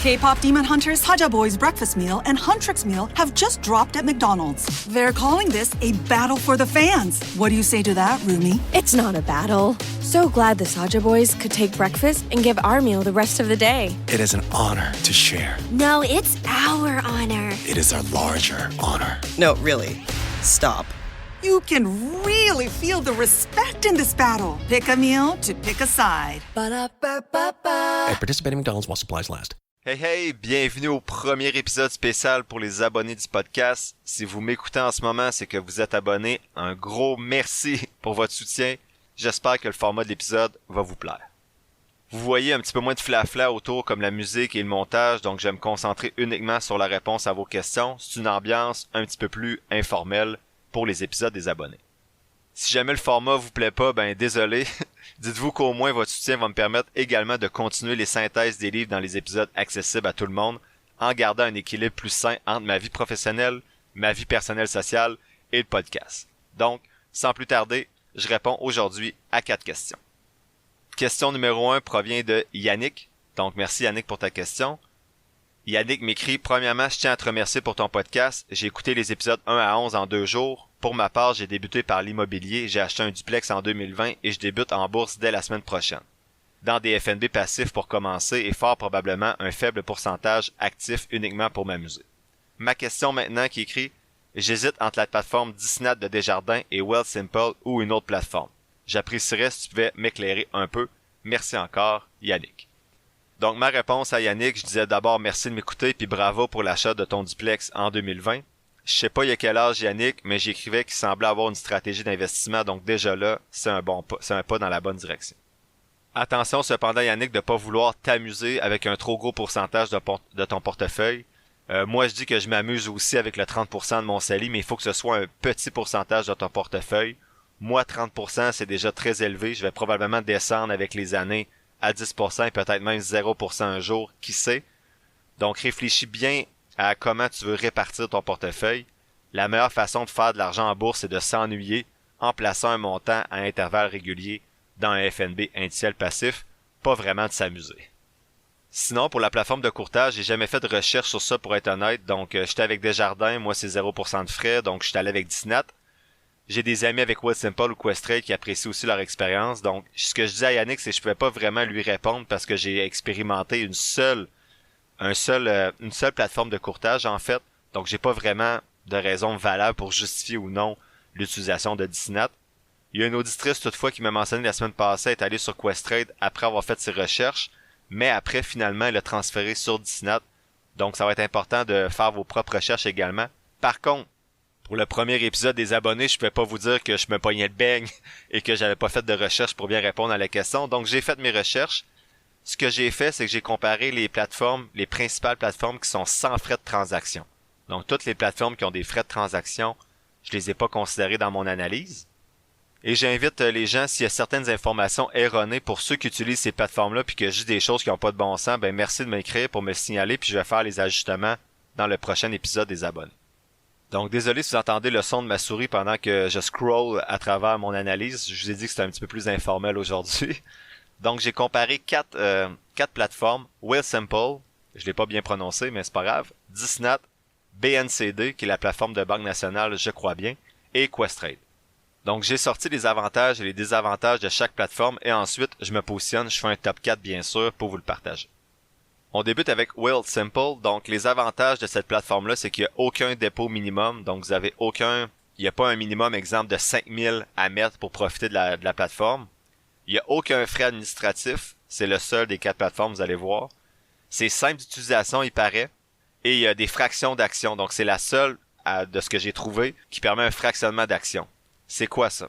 K-pop Demon Hunters, Haja Boys Breakfast Meal, and Huntrix Meal have just dropped at McDonald's. They're calling this a battle for the fans. What do you say to that, Rumi? It's not a battle. So glad the Saja Boys could take breakfast and give our meal the rest of the day. It is an honor to share. No, it's our honor. It is our larger honor. No, really. Stop. You can really feel the respect in this battle. Pick a meal to pick a side. Ba-da-ba-ba-ba. At participating McDonald's while supplies last. Hey, bienvenue au premier épisode spécial pour les abonnés du podcast. Si vous m'écoutez en ce moment, c'est que vous êtes abonné. Un gros merci pour votre soutien. J'espère que le format de l'épisode va vous plaire. Vous voyez un petit peu moins de flafla autour comme la musique et le montage, donc je vais me concentrer uniquement sur la réponse à vos questions. C'est une ambiance un petit peu plus informelle pour les épisodes des abonnés. Si jamais le format vous plaît pas, ben désolé. Dites-vous qu'au moins votre soutien va me permettre également de continuer les synthèses des livres dans les épisodes accessibles à tout le monde, en gardant un équilibre plus sain entre ma vie professionnelle, ma vie personnelle sociale et le podcast. Donc, sans plus tarder, je réponds aujourd'hui à 4 questions. Question numéro 1 provient de Yannick. Donc, merci Yannick pour ta question. Yannick m'écrit « Premièrement, je tiens à te remercier pour ton podcast. J'ai écouté les épisodes 1 à 11 en 2 jours. Pour ma part, j'ai débuté par l'immobilier. J'ai acheté un duplex en 2020 et je débute en bourse dès la semaine prochaine. Dans des FNB passifs pour commencer et fort probablement un faible pourcentage actif uniquement pour m'amuser. Ma question maintenant qui écrit « J'hésite entre la plateforme Disnat de Desjardins et Wealthsimple ou une autre plateforme. J'apprécierais si tu pouvais m'éclairer un peu. Merci encore, Yannick. » Donc ma réponse à Yannick, je disais d'abord merci de m'écouter puis bravo pour l'achat de ton duplex en 2020. Je sais pas il y a quel âge Yannick, mais j'écrivais qu'il semblait avoir une stratégie d'investissement, donc déjà là, c'est un pas dans la bonne direction. Attention cependant Yannick de pas vouloir t'amuser avec un trop gros pourcentage de ton portefeuille. Moi je dis que je m'amuse aussi avec le 30% de mon CELI, mais il faut que ce soit un petit pourcentage de ton portefeuille. Moi 30% c'est déjà très élevé, je vais probablement descendre avec les années à 10% et peut-être même 0% un jour, qui sait. Donc réfléchis bien à comment tu veux répartir ton portefeuille. La meilleure façon de faire de l'argent en bourse, c'est de s'ennuyer en plaçant un montant à intervalles réguliers dans un FNB indiciel passif, pas vraiment de s'amuser. Sinon, pour la plateforme de courtage, j'ai jamais fait de recherche sur ça pour être honnête, donc j'étais avec Desjardins, moi c'est 0% de frais, donc j'étais allé avec Disnat. J'ai des amis avec Wealthsimple ou Questrade qui apprécient aussi leur expérience. Donc, ce que je disais à Yannick, c'est que je pouvais pas vraiment lui répondre parce que j'ai expérimenté une seule plateforme de courtage, en fait. Donc, j'ai pas vraiment de raison valable pour justifier ou non l'utilisation de Disnat. Il y a une auditrice, toutefois, qui m'a mentionné la semaine passée être allée sur Questrade après avoir fait ses recherches. Mais après, finalement, elle a transféré sur Disnat. Donc, ça va être important de faire vos propres recherches également. Par contre, pour le premier épisode des abonnés, je pouvais pas vous dire que je me pognais le beigne et que j'avais pas fait de recherche pour bien répondre à la question. Donc, j'ai fait mes recherches. Ce que j'ai fait, c'est que j'ai comparé les principales plateformes qui sont sans frais de transaction. Donc, toutes les plateformes qui ont des frais de transaction, je les ai pas considérées dans mon analyse. Et j'invite les gens, s'il y a certaines informations erronées pour ceux qui utilisent ces plateformes-là puis que je dis des choses qui n'ont pas de bon sens, ben merci de m'écrire pour me le signaler puis je vais faire les ajustements dans le prochain épisode des abonnés. Donc, désolé si vous entendez le son de ma souris pendant que je scroll à travers mon analyse. Je vous ai dit que c'était un petit peu plus informel aujourd'hui. Donc, j'ai comparé quatre plateformes. Wealthsimple, je l'ai pas bien prononcé, mais c'est pas grave. Disnat, BNCD, qui est la plateforme de Banque Nationale, je crois bien, et Questrade. Donc, j'ai sorti les avantages et les désavantages de chaque plateforme et ensuite, je me positionne, je fais un top 4 bien sûr pour vous le partager. On débute avec Wealthsimple. Donc, les avantages de cette plateforme-là, c'est qu'il n'y a aucun dépôt minimum. Donc, il n'y a pas un minimum, exemple, de 5000 à mettre pour profiter de la plateforme. Il n'y a aucun frais administratif. C'est le seul des 4 plateformes, vous allez voir. C'est simple d'utilisation, il paraît. Et il y a des fractions d'actions. Donc, c'est la seule, de ce que j'ai trouvé, qui permet un fractionnement d'actions. C'est quoi ça?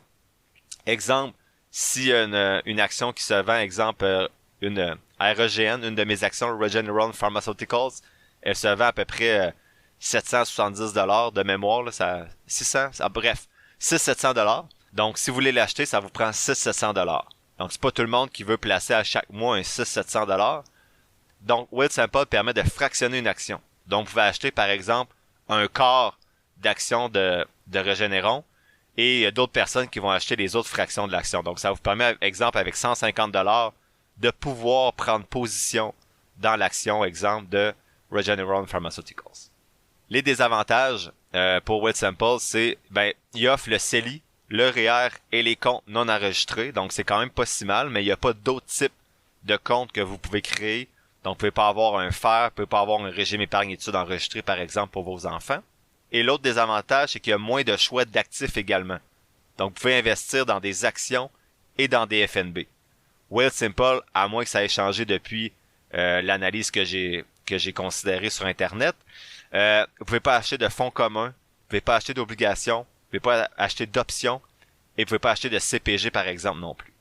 Exemple, s'il y a une action qui se vend, exemple, une REGN, une de mes actions, Regeneron Pharmaceuticals, elle se vend à peu près 770$ de mémoire, là, ça 600, bref, 600-700$. Donc, si vous voulez l'acheter, ça vous prend 600-700$. Donc, c'est pas tout le monde qui veut placer à chaque mois un 600-700$. Donc, Wealthsimple permet de fractionner une action. Donc, vous pouvez acheter, par exemple, un quart d'action de Regeneron et il y a d'autres personnes qui vont acheter les autres fractions de l'action. Donc, ça vous permet, exemple, avec 150$, de pouvoir prendre position dans l'action, exemple, de Regeneron Pharmaceuticals. Les désavantages pour Wealthsimple, c'est il offre le CELI, le REER et les comptes non enregistrés. Donc, c'est quand même pas si mal, mais il n'y a pas d'autres types de comptes que vous pouvez créer. Donc, vous pouvez pas avoir un FER, vous pouvez pas avoir un régime épargne-études enregistré, par exemple, pour vos enfants. Et l'autre désavantage, c'est qu'il y a moins de choix d'actifs également. Donc, vous pouvez investir dans des actions et dans des FNB. Wealthsimple, à moins que ça ait changé depuis l'analyse que j'ai considérée sur Internet, vous pouvez pas acheter de fonds communs, vous pouvez pas acheter d'obligations, vous pouvez pas acheter d'options et vous pouvez pas acheter de CPG, par exemple, non plus.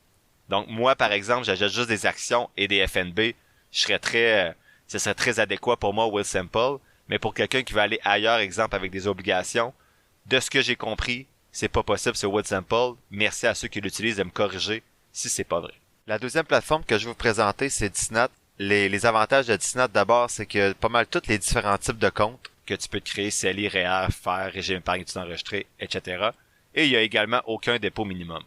Donc, moi, par exemple, j'achète juste des actions et des FNB. Ce serait très adéquat pour moi, Wealthsimple. Mais pour quelqu'un qui veut aller ailleurs, exemple, avec des obligations, de ce que j'ai compris, c'est pas possible sur Wealthsimple. Merci à ceux qui l'utilisent de me corriger si c'est pas vrai. La deuxième plateforme que je vais vous présenter, c'est Disnat. Les avantages de Disnat, d'abord, c'est que pas mal tous les différents types de comptes que tu peux te créer, CELI, REER, FER, régime épargne-études enregistré, etc. Et il y a également aucun dépôt minimum.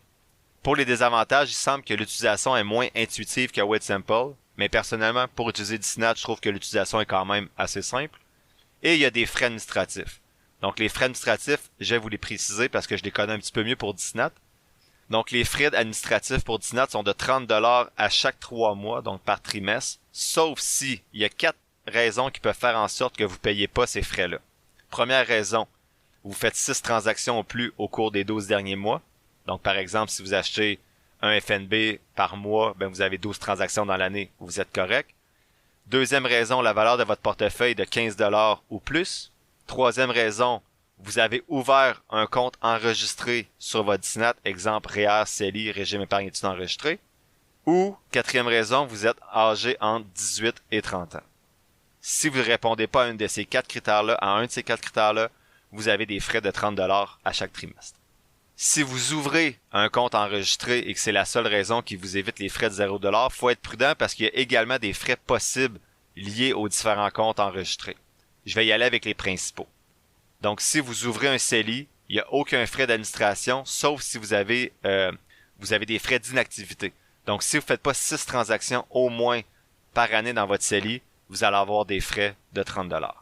Pour les désavantages, il semble que l'utilisation est moins intuitive que Wealthsimple, mais personnellement, pour utiliser Disnat, je trouve que l'utilisation est quand même assez simple. Et il y a des frais administratifs. Donc les frais administratifs, je vais vous les préciser parce que je les connais un petit peu mieux pour Disnat. Donc les frais administratifs pour Disnat sont de 30$ à chaque 3 mois, donc par trimestre, sauf si il y a 4 raisons qui peuvent faire en sorte que vous ne payez pas ces frais-là. Première raison, vous faites 6 transactions ou plus au cours des 12 derniers mois. Donc par exemple, si vous achetez un FNB par mois, vous avez 12 transactions dans l'année, vous êtes correct. Deuxième raison, la valeur de votre portefeuille de 15$ ou plus. Troisième raison, vous avez ouvert un compte enregistré sur votre Disnat, exemple REER, CELI, régime épargne-études enregistré. Ou, quatrième raison, vous êtes âgé entre 18 et 30 ans. Si vous ne répondez pas à un de ces 4 critères-là, vous avez des frais de 30$ à chaque trimestre. Si vous ouvrez un compte enregistré et que c'est la seule raison qui vous évite les frais de 0$, faut être prudent parce qu'il y a également des frais possibles liés aux différents comptes enregistrés. Je vais y aller avec les principaux. Donc, si vous ouvrez un CELI, il n'y a aucun frais d'administration, sauf si vous avez des frais d'inactivité. Donc, si vous ne faites pas 6 transactions au moins par année dans votre CELI, vous allez avoir des frais de 30$.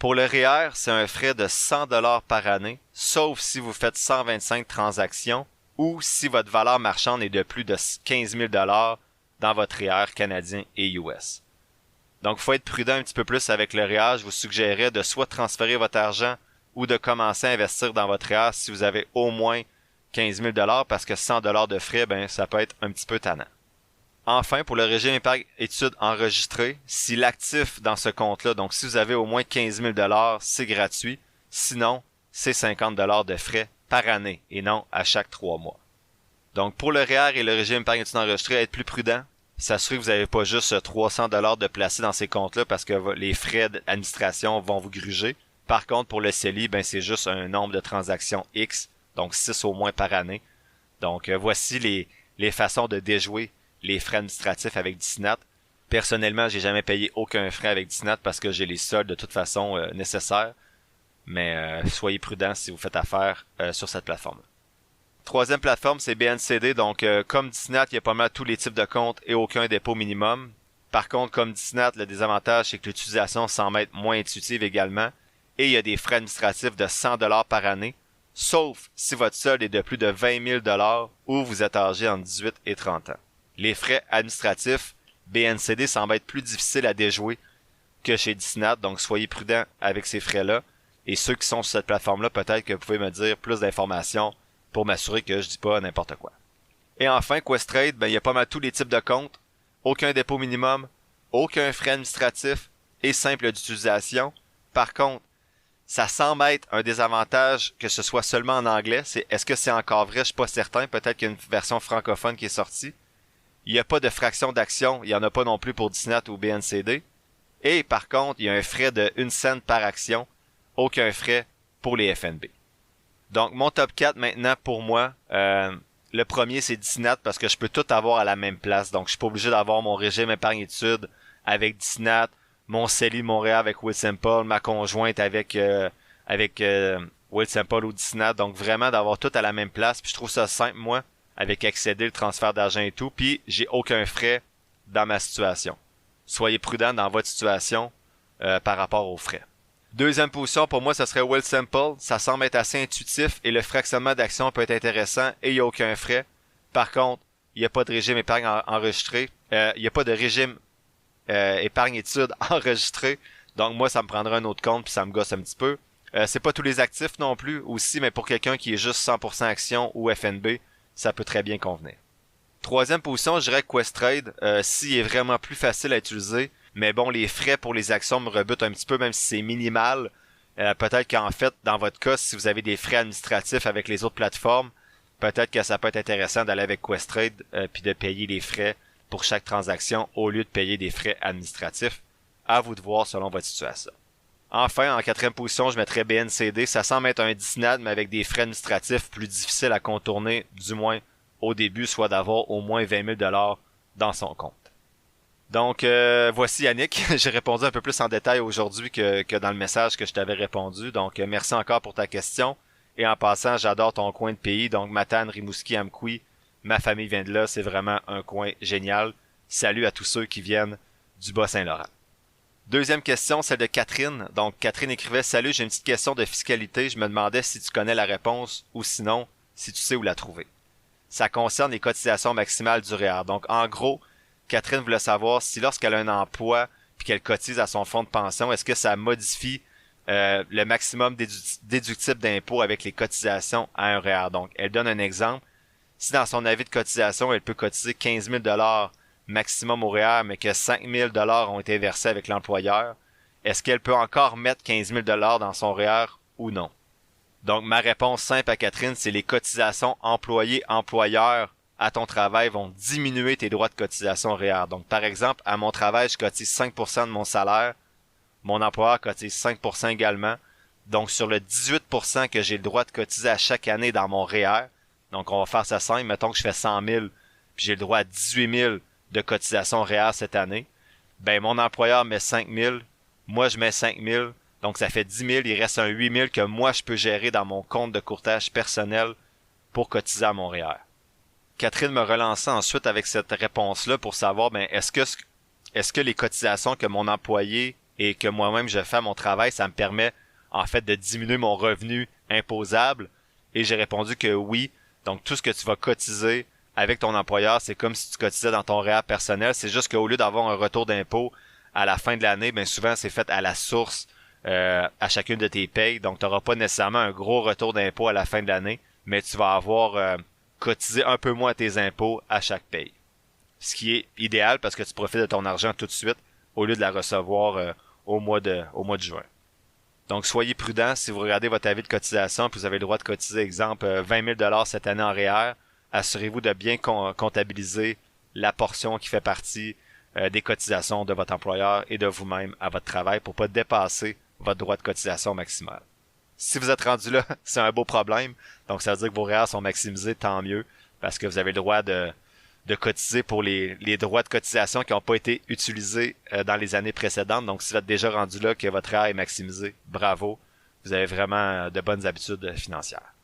Pour le REER, c'est un frais de 100$ par année, sauf si vous faites 125 transactions ou si votre valeur marchande est de plus de 15 000$ dans votre REER canadien et US. Donc, il faut être prudent un petit peu plus avec le REER. Je vous suggérerais de soit transférer votre argent ou de commencer à investir dans votre REER si vous avez au moins 15 000$ parce que 100$ de frais, ça peut être un petit peu tannant. Enfin, pour le régime épargne-études enregistré, si l'actif dans ce compte-là, donc si vous avez au moins 15 000$, c'est gratuit. Sinon, c'est 50$ de frais par année et non à chaque 3 mois. Donc, pour le REER et le régime épargne-études enregistré, être plus prudent. S'assurer que vous n'avez pas juste 300$ de placer dans ces comptes-là parce que les frais d'administration vont vous gruger. Par contre, pour le CELI, c'est juste un nombre de transactions X, donc 6 au moins par année. Donc, voici les façons de déjouer les frais administratifs avec Disnat. Personnellement, j'ai jamais payé aucun frais avec Disnat parce que j'ai les soldes de toute façon nécessaires. Mais soyez prudents si vous faites affaire sur cette plateforme-là. Troisième plateforme, c'est BNCD. Donc, comme Disnat, il y a pas mal tous les types de comptes et aucun dépôt minimum. Par contre, comme Disnat, le désavantage, c'est que l'utilisation semble être moins intuitive également. Et il y a des frais administratifs de 100$ par année, sauf si votre solde est de plus de 20 000$ ou vous êtes âgé entre 18 et 30 ans. Les frais administratifs, BNCD semble être plus difficile à déjouer que chez Disnat, donc soyez prudents avec ces frais-là. Et ceux qui sont sur cette plateforme-là, peut-être que vous pouvez me dire plus d'informations pour m'assurer que je dis pas n'importe quoi. Et enfin, Questrade, il y a pas mal tous les types de comptes, aucun dépôt minimum, aucun frais administratif et simple d'utilisation. Par contre, ça semble être un désavantage que ce soit seulement en anglais. Est-ce que c'est encore vrai? Je suis pas certain. Peut-être qu'il y a une version francophone qui est sortie. Il n'y a pas de fraction d'action. Il n'y en a pas non plus pour Disnat ou BNCD. Et par contre, il y a un frais de 1 cent par action. Aucun frais pour les FNB. Donc, mon top 4 maintenant pour moi. Le premier, c'est Disnat parce que je peux tout avoir à la même place. Donc, je suis pas obligé d'avoir mon régime épargne-études avec Disnat, mon CELI Montréal avec Wealthsimple, ma conjointe avec Wealthsimple ou Disnat. Donc, vraiment d'avoir tout à la même place. Puis, je trouve ça simple, moi, avec accéder le transfert d'argent et tout. Puis, j'ai aucun frais dans ma situation. soyez prudent dans votre situation par rapport aux frais. Deuxième position, pour moi, ce serait Wealthsimple. Ça semble être assez intuitif et le fractionnement d'actions peut être intéressant et il n'y a aucun frais. Par contre, il n'y a pas de régime épargne enregistré. Il n'y a pas de régime épargne études enregistré. Donc moi, ça me prendra un autre compte puis ça me gosse un petit peu. C'est pas tous les actifs non plus aussi, mais pour quelqu'un qui est juste 100% action ou FNB, ça peut très bien convenir. Troisième position, je dirais Questrade. S'il est vraiment plus facile à utiliser, mais bon, les frais pour les actions me rebutent un petit peu, même si c'est minimal. Peut-être qu'en fait, dans votre cas, si vous avez des frais administratifs avec les autres plateformes, peut-être que ça peut être intéressant d'aller avec Questrade puis de payer les frais pour chaque transaction au lieu de payer des frais administratifs. À vous de voir selon votre situation. Enfin, en quatrième position, je mettrais BNCD. Ça semble être un Disnad, mais avec des frais administratifs plus difficiles à contourner, du moins au début, soit d'avoir au moins 20 000 $ dans son compte. Donc, voici Yannick. J'ai répondu un peu plus en détail aujourd'hui que dans le message que je t'avais répondu. Donc, merci encore pour ta question. Et en passant, j'adore ton coin de pays. Donc, Matane, Rimouski, Amkoui. Ma famille vient de là. C'est vraiment un coin génial. Salut à tous ceux qui viennent du Bas-Saint-Laurent. Deuxième question, celle de Catherine. Donc, Catherine écrivait « Salut, j'ai une petite question de fiscalité. Je me demandais si tu connais la réponse ou sinon, si tu sais où la trouver. » Ça concerne les cotisations maximales du REER. Donc, en gros, Catherine voulait savoir si lorsqu'elle a un emploi puis qu'elle cotise à son fonds de pension, est-ce que ça modifie le maximum déductible d'impôt avec les cotisations à un REER. Donc, elle donne un exemple. Si dans son avis de cotisation, elle peut cotiser 15 000 $ maximum au REER, mais que 5 000 $ ont été versés avec l'employeur, est-ce qu'elle peut encore mettre 15 000 $ dans son REER ou non? Donc, ma réponse simple à Catherine, c'est les cotisations employés-employeurs à ton travail vont diminuer tes droits de cotisation REER. Donc, par exemple, à mon travail, je cotise 5% de mon salaire. Mon employeur cotise 5% également. Donc, sur le 18% que j'ai le droit de cotiser à chaque année dans mon REER, donc on va faire ça simple, mettons que je fais 100 000, puis j'ai le droit à 18 000 de cotisation REER cette année, ben mon employeur met 5 000, moi je mets 5 000, donc ça fait 10 000, il reste un 8 000 que moi je peux gérer dans mon compte de courtage personnel pour cotiser à mon REER. Catherine me relançait ensuite avec cette réponse-là pour savoir, ben est-ce que les cotisations que mon employé et que moi-même je fais à mon travail, ça me permet en fait de diminuer mon revenu imposable? Et j'ai répondu que oui. Donc tout ce que tu vas cotiser avec ton employeur, c'est comme si tu cotisais dans ton REER personnel. C'est juste qu'au lieu d'avoir un retour d'impôt à la fin de l'année, ben souvent c'est fait à la source à chacune de tes payes. Donc tu n'auras pas nécessairement un gros retour d'impôt à la fin de l'année, mais tu vas avoir cotisé un peu moins tes impôts à chaque paye. Ce qui est idéal parce que tu profites de ton argent tout de suite au lieu de la recevoir au mois de juin. Donc, soyez prudents. Si vous regardez votre avis de cotisation puis vous avez le droit de cotiser, exemple, 20 000 $ cette année en REER, assurez-vous de bien comptabiliser la portion qui fait partie des cotisations de votre employeur et de vous-même à votre travail pour pas dépasser votre droit de cotisation maximal. Si vous êtes rendu là, c'est un beau problème. Donc, ça veut dire que vos REER sont maximisés, tant mieux, parce que vous avez le droit de cotiser pour les droits de cotisation qui n'ont pas été utilisés dans les années précédentes. Donc, si vous êtes déjà rendu là, que votre REER est maximisé, bravo. Vous avez vraiment de bonnes habitudes financières.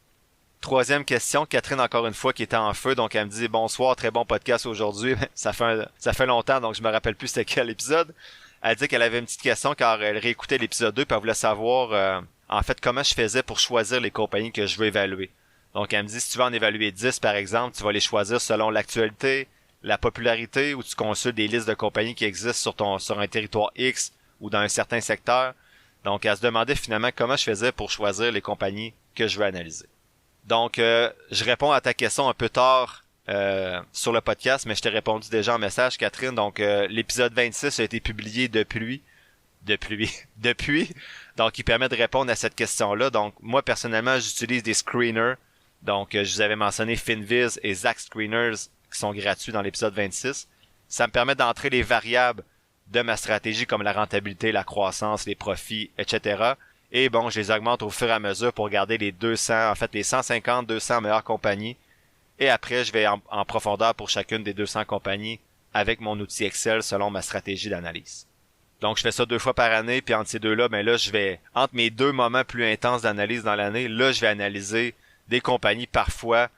Troisième question, Catherine encore une fois qui était en feu. Donc, elle me dit « Bonsoir, très bon podcast aujourd'hui. » Ça fait longtemps, donc je me rappelle plus c'était quel épisode. Elle dit qu'elle avait une petite question car elle réécoutait l'épisode 2 puis elle voulait savoir en fait comment je faisais pour choisir les compagnies que je veux évaluer. Donc, elle me dit, si tu veux en évaluer 10, par exemple, tu vas les choisir selon l'actualité, la popularité, ou tu consultes des listes de compagnies qui existent sur un territoire X ou dans un certain secteur. Donc, elle se demandait finalement comment je faisais pour choisir les compagnies que je veux analyser. Donc, je réponds à ta question un peu tard sur le podcast, mais je t'ai répondu déjà en message, Catherine. Donc, l'épisode 26 a été publié depuis. Donc, il permet de répondre à cette question-là. Donc, moi, personnellement, j'utilise des screeners. Donc, je vous avais mentionné Finviz et Zack Screeners qui sont gratuits dans l'épisode 26. Ça me permet d'entrer les variables de ma stratégie comme la rentabilité, la croissance, les profits, etc. Et bon, je les augmente au fur et à mesure pour garder les 150, 200 meilleures compagnies. Et après, je vais en profondeur pour chacune des 200 compagnies avec mon outil Excel selon ma stratégie d'analyse. Donc, je fais ça 2 fois par année, puis entre ces deux-là, ben là, je vais, entre mes 2 moments plus intenses d'analyse dans l'année, là, je vais analyser des compagnies parfois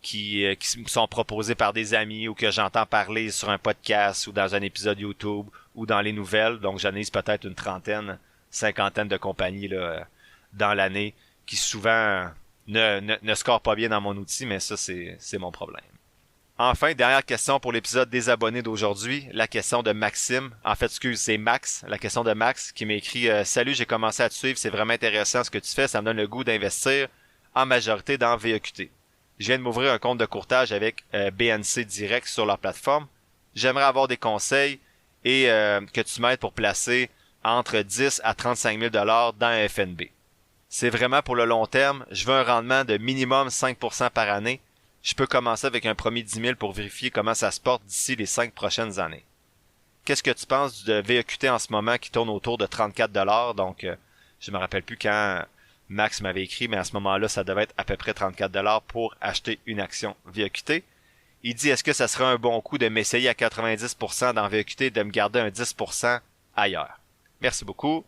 qui me sont proposés par des amis ou que j'entends parler sur un podcast ou dans un épisode YouTube ou dans les nouvelles. Donc j'analyse peut-être une trentaine, cinquantaine de compagnies là, dans l'année qui souvent ne scorent pas bien dans mon outil, mais ça c'est mon problème. Enfin, dernière question pour l'épisode des abonnés d'aujourd'hui, la question de Maxime. En fait, c'est Max, la question de Max qui m'a écrit « Salut, j'ai commencé à te suivre, c'est vraiment intéressant ce que tu fais, ça me donne le goût d'investir en majorité dans VEQT. Je viens de m'ouvrir un compte de courtage avec BNC Direct sur leur plateforme. J'aimerais avoir des conseils et que tu m'aides pour placer entre 10 à 35 000 $ dans FNB. C'est vraiment pour le long terme. Je veux un rendement de minimum 5% par année. Je peux commencer avec un premier 10 000 pour vérifier comment ça se porte d'ici les 5 prochaines années. Qu'est-ce que tu penses de VEQT en ce moment qui tourne autour de 34 $? Donc, je me rappelle plus quand Max m'avait écrit, mais à ce moment-là, ça devait être à peu près 34 $ pour acheter une action VEQT. Il dit, est-ce que ça serait un bon coup de m'essayer à 90% dans VEQT et de me garder un 10% ailleurs? Merci beaucoup.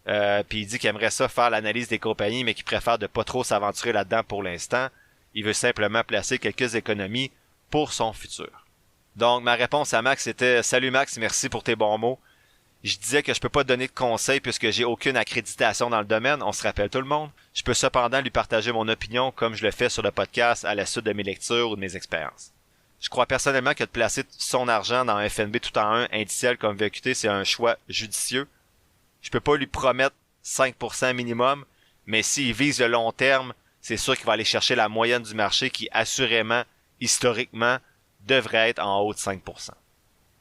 Puis il dit qu'il aimerait ça faire l'analyse des compagnies, mais qu'il préfère de pas trop s'aventurer là-dedans pour l'instant. Il veut simplement placer quelques économies pour son futur. Donc, ma réponse à Max était « Salut Max, merci pour tes bons mots. Je disais que je peux pas donner de conseils puisque j'ai aucune accréditation dans le domaine, on se rappelle tout le monde. Je peux cependant lui partager mon opinion comme je le fais sur le podcast à la suite de mes lectures ou de mes expériences. Je crois personnellement que de placer son argent dans un FNB tout en un indiciel comme VEQT, c'est un choix judicieux. Je peux pas lui promettre 5% minimum, mais s'il vise le long terme, c'est sûr qu'il va aller chercher la moyenne du marché qui, assurément, historiquement, devrait être en haut de 5%.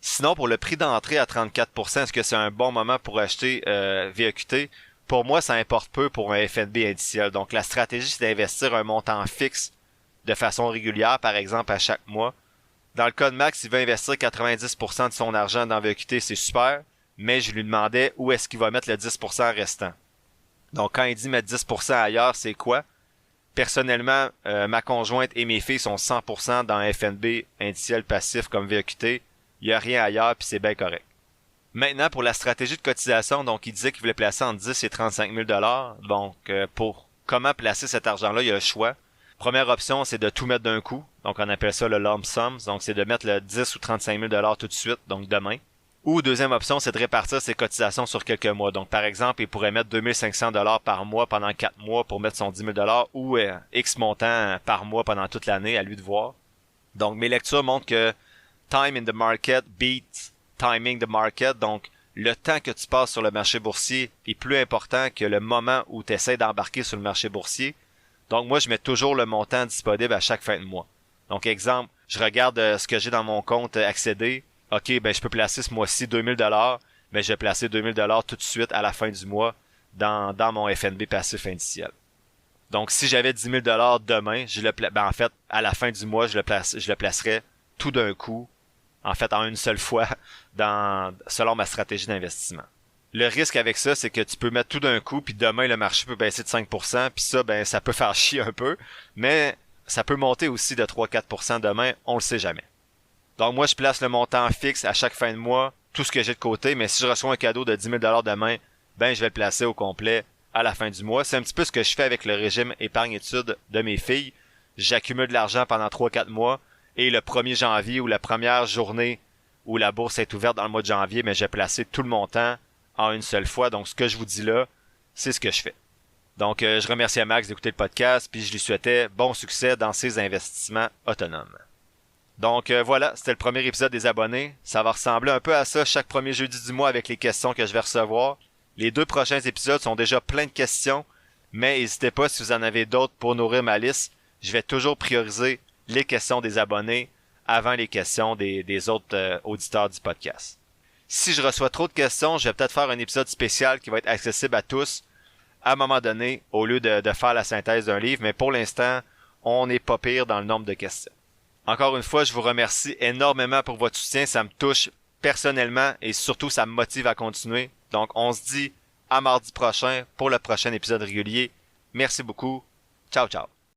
Sinon, pour le prix d'entrée à 34%, est-ce que c'est un bon moment pour acheter VEQT? Pour moi, ça importe peu pour un FNB indiciel. Donc, la stratégie, c'est d'investir un montant fixe de façon régulière, par exemple, à chaque mois. Dans le cas de Max, il veut investir 90% de son argent dans VEQT, c'est super, mais je lui demandais où est-ce qu'il va mettre le 10% restant. Donc, quand il dit mettre 10% ailleurs, c'est quoi? Personnellement, ma conjointe et mes filles sont 100% dans un FNB indiciel passif comme VEQT. Il n'y a rien ailleurs, puis c'est bien correct. Maintenant, pour la stratégie de cotisation, donc il disait qu'il voulait placer entre 10 et 35 000 $. Donc, pour comment placer cet argent-là, il y a le choix. Première option, c'est de tout mettre d'un coup. Donc, on appelle ça le lump sum. Donc, c'est de mettre le 10 ou 35 000 $ tout de suite, donc demain. Ou deuxième option, c'est de répartir ses cotisations sur quelques mois. Donc, par exemple, il pourrait mettre 2500 $ par mois pendant 4 mois pour mettre son 10 000 $ ou X montant par mois pendant toute l'année, à lui de voir. Donc, mes lectures montrent que time in the market beats timing the market. Donc, le temps que tu passes sur le marché boursier est plus important que le moment où tu essaies d'embarquer sur le marché boursier. Donc, moi, je mets toujours le montant disponible à chaque fin de mois. Donc, exemple, je regarde ce que j'ai dans mon compte accédé. OK, ben je peux placer ce mois-ci 2000 $, mais je vais placer 2000 $ tout de suite à la fin du mois dans mon FNB passif indiciel. Donc, si j'avais 10 000 $ demain, en fait, à la fin du mois, je le placerais tout d'un coup, en fait, en une seule fois, selon ma stratégie d'investissement. Le risque avec ça, c'est que tu peux mettre tout d'un coup, puis demain, le marché peut baisser de 5%, puis ça, ben, ça peut faire chier un peu, mais ça peut monter aussi de 3-4% demain, on le sait jamais. Donc moi, je place le montant fixe à chaque fin de mois, tout ce que j'ai de côté, mais si je reçois un cadeau de 10 000 $ demain, ben je vais le placer au complet à la fin du mois. C'est un petit peu ce que je fais avec le régime épargne-études de mes filles. J'accumule de l'argent pendant 3-4 mois, et le 1er janvier ou la première journée où la bourse est ouverte dans le mois de janvier, mais j'ai placé tout le montant en une seule fois. Donc ce que je vous dis là, c'est ce que je fais. Donc je remercie à Max d'écouter le podcast, puis je lui souhaitais bon succès dans ses investissements autonomes. Donc voilà, c'était le premier épisode des abonnés. Ça va ressembler un peu à ça chaque premier jeudi du mois avec les questions que je vais recevoir. Les 2 prochains épisodes sont déjà pleins de questions, mais n'hésitez pas si vous en avez d'autres pour nourrir ma liste. Je vais toujours prioriser les questions des abonnés avant les questions des autres auditeurs du podcast. Si je reçois trop de questions, je vais peut-être faire un épisode spécial qui va être accessible à tous à un moment donné, au lieu de faire la synthèse d'un livre, mais pour l'instant, on n'est pas pire dans le nombre de questions. Encore une fois, je vous remercie énormément pour votre soutien. Ça me touche personnellement et surtout, ça me motive à continuer. Donc, on se dit à mardi prochain pour le prochain épisode régulier. Merci beaucoup. Ciao, ciao.